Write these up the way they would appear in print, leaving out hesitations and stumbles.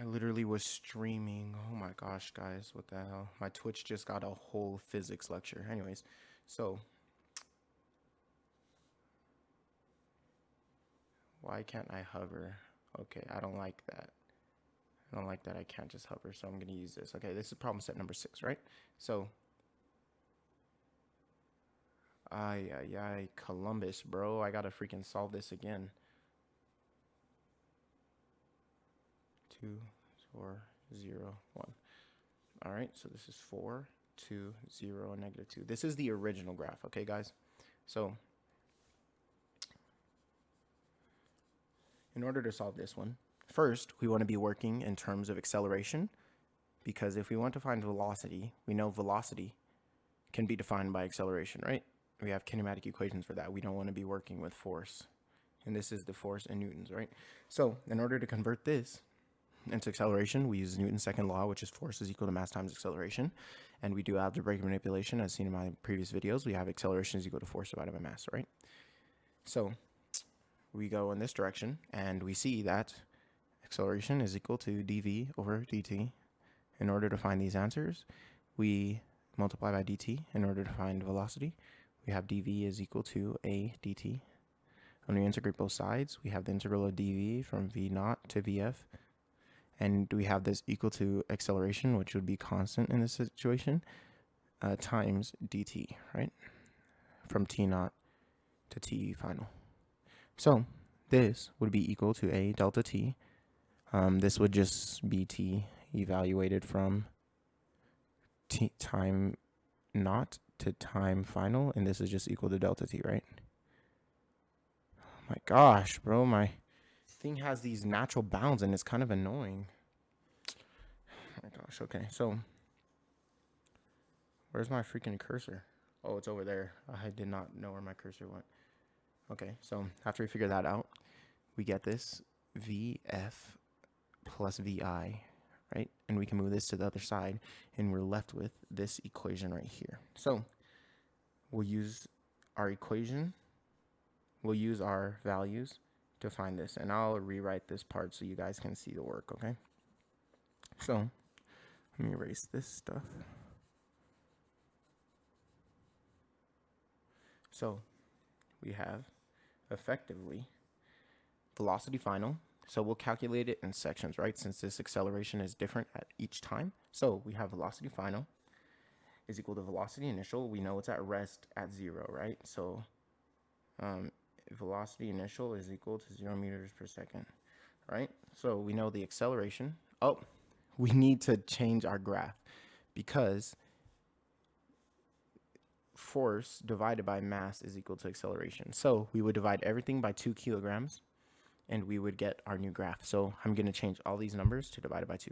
literally was streaming. Oh my gosh, guys, what the hell? My Twitch just got a whole physics lecture. Anyways, so why can't I hover? Okay, I don't like that. I don't like that I can't just hover, so I'm gonna use this. Okay, this is problem set number 6, right? So, Columbus, bro. I gotta freaking solve this again. 2, 4, 0, 1. All right, so this is 4, 2, 0, and -2. This is the original graph, okay, guys? So, in order to solve this one, first, we want to be working in terms of acceleration, because if we want to find velocity, we know velocity can be defined by acceleration, right? We have kinematic equations for that. We don't want to be working with force. And this is the force in newtons, right? So in order to convert this into acceleration, we use Newton's second law, which is force is equal to mass times acceleration. And we do algebraic manipulation, as seen in my previous videos. We have acceleration is equal to force divided by mass, right? So we go in this direction, and we see that acceleration is equal to dv over dt. In order to find these answers, we multiply by dt. In order to find velocity, we have dv is equal to a dt. When we integrate both sides, we have the integral of dv from v naught to vf. And we have this equal to acceleration, which would be constant in this situation, times dt, right? From t naught to t final. So this would be equal to a delta t. This would just be t evaluated from time naught to time final, and this is just equal to delta t, right? Oh my gosh, bro, my thing has these natural bounds, and it's kind of annoying. Oh my gosh, okay, so where's my freaking cursor? Oh, it's over there. I did not know where my cursor went. Okay, so after we figure that out, we get this VF plus VI, right? And we can move this to the other side, and we're left with this equation right here. So we'll use our equation, we'll use our values to find this, and I'll rewrite this part so you guys can see the work, okay? So let me erase this stuff. So we have effectively velocity final. So we'll calculate it in sections, right? Since this acceleration is different at each time. So we have velocity final is equal to velocity initial. We know it's at rest at 0, right? So velocity initial is equal to 0 meters per second, right? So we know the acceleration. Oh, we need to change our graph because force divided by mass is equal to acceleration. So we would divide everything by 2 kilograms, and we would get our new graph. So I'm going to change all these numbers to divided by 2.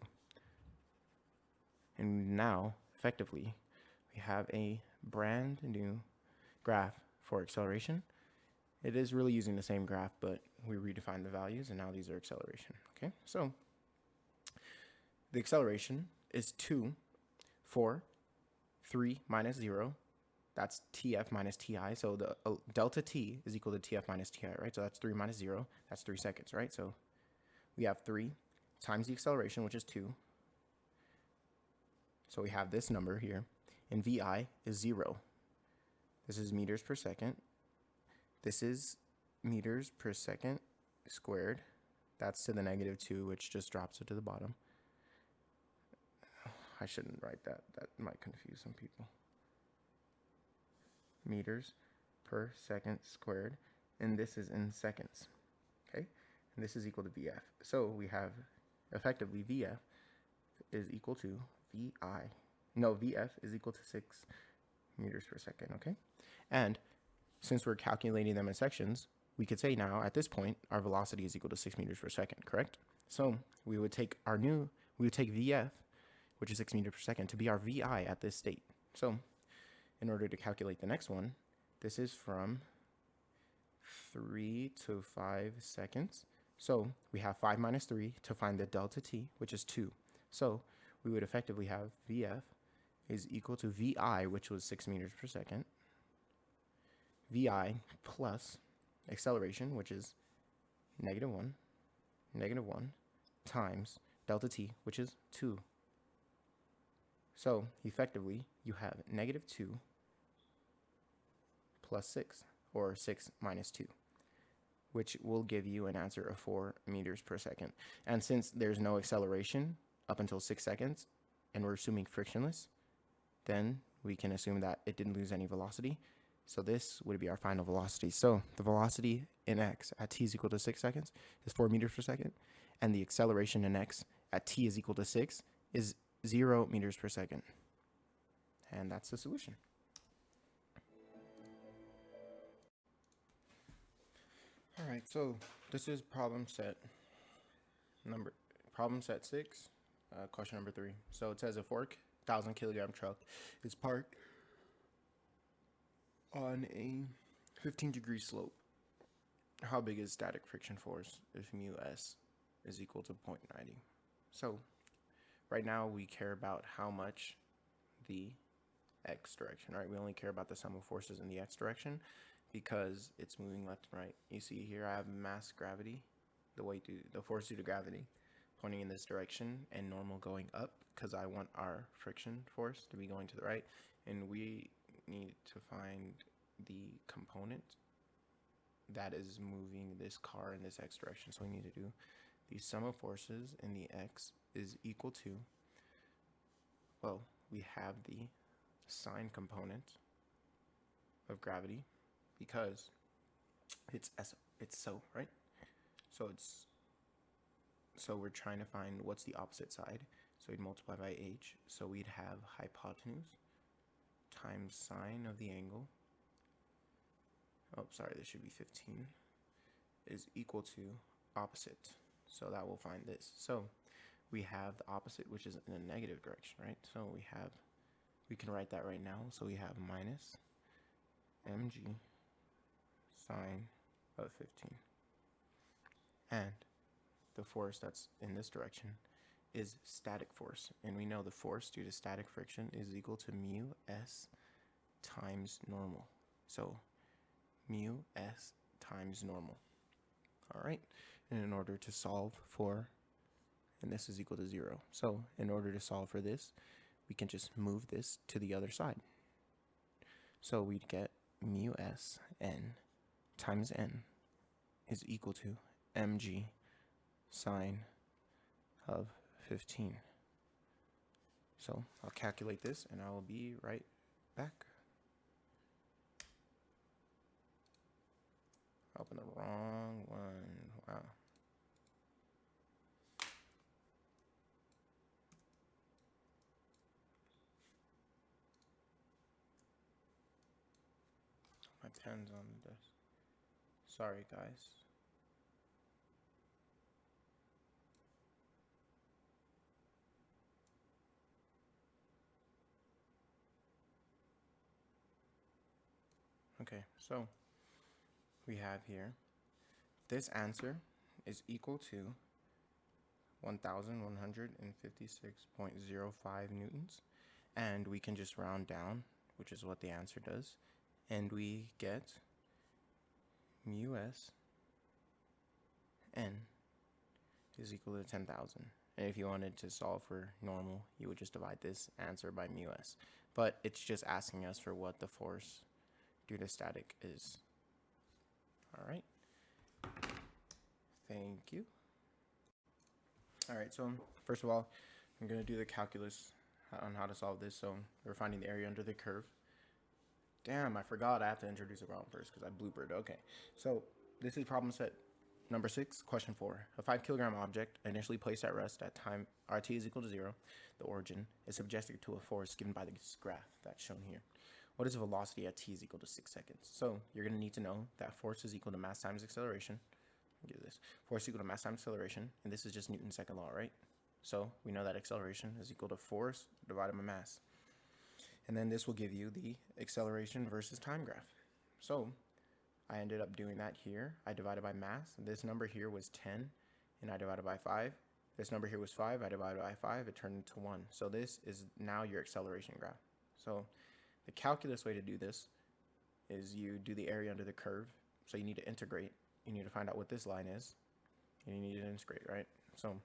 And now, effectively, we have a brand new graph for acceleration. It is really using the same graph, but we redefine the values, and now these are acceleration. Okay, so the acceleration is 2, 4, 3 minus 0. That's TF minus TI. So the delta T is equal to TF minus TI, right? So that's 3 minus 0. That's 3 seconds, right? So we have 3 times the acceleration, which is 2. So we have this number here. And VI is 0. This is meters per second. This is meters per second squared. That's to the -2, which just drops it to the bottom. I shouldn't write that. That might confuse some people. Meters per second squared, and this is in seconds, okay? And this is equal to VF. So we have effectively VF is equal to VI. No, VF is equal to 6 meters per second, okay? And since we're calculating them in sections, we could say now at this point our velocity is equal to 6 meters per second, correct? So we would take VF, which is 6 meters per second, to be our VI at this state. So in order to calculate the next one, this is from 3 to 5 seconds. So we have 5 minus 3 to find the delta t, which is 2. So we would effectively have VF is equal to VI, which was 6 meters per second, VI plus acceleration, which is -1, times delta t, which is 2. So effectively, you have negative 2 plus 6, or 6 minus 2, which will give you an answer of 4 meters per second. And since there's no acceleration up until 6 seconds, and we're assuming frictionless, then we can assume that it didn't lose any velocity. So this would be our final velocity. So the velocity in x at t is equal to 6 seconds is 4 meters per second, and the acceleration in x at t is equal to 6 is 0 meters per second. And that's the solution. All right, so this is problem set 6, question number 3. So it says a 4,000 kilogram truck is parked on a 15-degree slope. How big is static friction force if mu s is equal to 0.90? So right now we care about how much the x direction, right? We only care about the sum of forces in the x direction because it's moving left and right. You see here I have mass gravity, the force due to gravity pointing in this direction, and normal going up because I want our friction force to be going to the right, and we need to find the component that is moving this car in this x direction. So we need to do the sum of forces in the x is equal to, well, we have the sine component of gravity because it's so, right? So we're trying to find what's the opposite side. So we'd multiply by h. So we'd have hypotenuse times sine of the angle. Oh, sorry, this should be 15, is equal to opposite. So that will find this. So we have the opposite, which is in a negative direction, right? So we can write that right now. So we have minus mg sine of 15. And the force that's in this direction is static force. And we know the force due to static friction is equal to mu s times normal. So mu s times normal. All right. And in order to solve for, and this is equal to 0. So in order to solve for this, we can just move this to the other side. So we'd get mu s n times n is equal to mg sine of 15. So I'll calculate this and I will be right back. I opened the wrong one. Wow. My pen's on the desk. Sorry, guys. Okay, so we have here, this answer is equal to 1,156.05 newtons, and we can just round down, which is what the answer does, and we get mu s n is equal to 10,000. And if you wanted to solve for normal, you would just divide this answer by mu s. But it's just asking us for what the force due to static is. All right. Thank you. All right, so first of all, I'm going to do the calculus on how to solve this. So we're finding the area under the curve. Damn, I forgot I have to introduce the problem first because I bloopered. Okay, so this is problem set number 6, question 4. A 5 kilogram object initially placed at rest at time RT is equal to 0, the origin, is subjected to a force given by this graph that's shown here. What is the velocity at t is equal to 6 seconds? So you're going to need to know that force is equal to mass times acceleration. Give this. Force equal to mass times acceleration, and this is just Newton's second law, right? So we know that acceleration is equal to force divided by mass. And then this will give you the acceleration versus time graph. So I ended up doing that here. I divided by mass. This number here was 10, and I divided by 5. This number here was 5. I divided by 5. It turned into 1. So this is now your acceleration graph. So the calculus way to do this is you do the area under the curve. So you need to integrate. You need to find out what this line is, and you need to integrate, right? So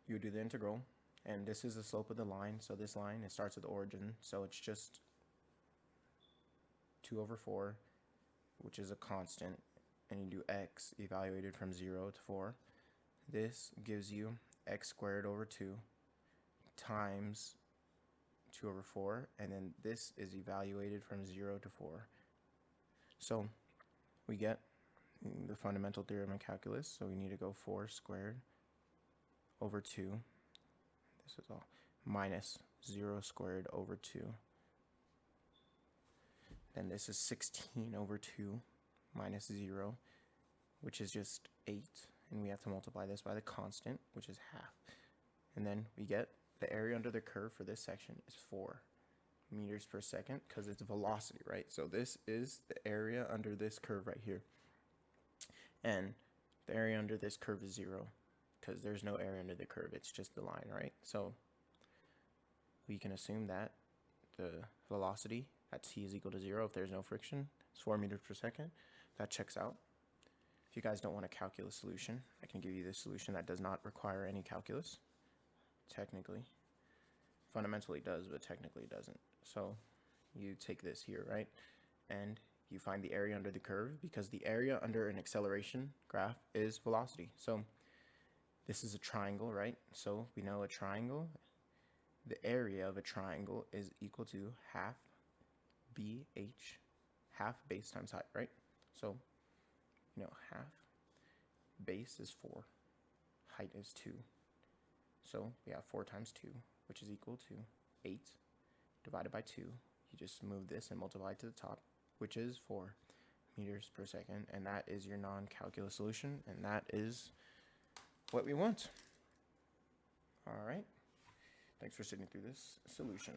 you would do the integral, and this is the slope of the line. So this line, it starts at the origin, so it's just 2 over 4, which is a constant, and you do x evaluated from 0 to 4. This gives you x squared over 2 times 2 over 4, and then this is evaluated from 0 to 4. So we get the fundamental theorem in calculus, so we need to go 4 squared over 2. This is all minus 0 squared over 2. Then this is 16 over 2 minus 0, which is just 8. And we have to multiply this by the constant, which is half. And then we get the area under the curve for this section is 4 meters per second, because it's velocity, right? So this is the area under this curve right here. And the area under this curve is 0, because there's no area under the curve. It's just the line, right? So we can assume that the velocity at t is equal to 0 if there's no friction. It's 4 meters per second. That checks out. If you guys don't want a calculus solution, I can give you this solution that does not require any calculus. Technically. Fundamentally it does, but technically it doesn't. So you take this here, right? And you find the area under the curve, because the area under an acceleration graph is velocity. So this is a triangle, right? So we know a triangle, the area of a triangle is equal to half BH, half base times height, right? So, you know, half base is 4, height is 2. So we have 4 times 2, which is equal to 8 divided by 2. You just move this and multiply to the top, which is 4 meters per second. And that is your non-calculus solution. And that is what we want. All right. Thanks for sitting through this solution.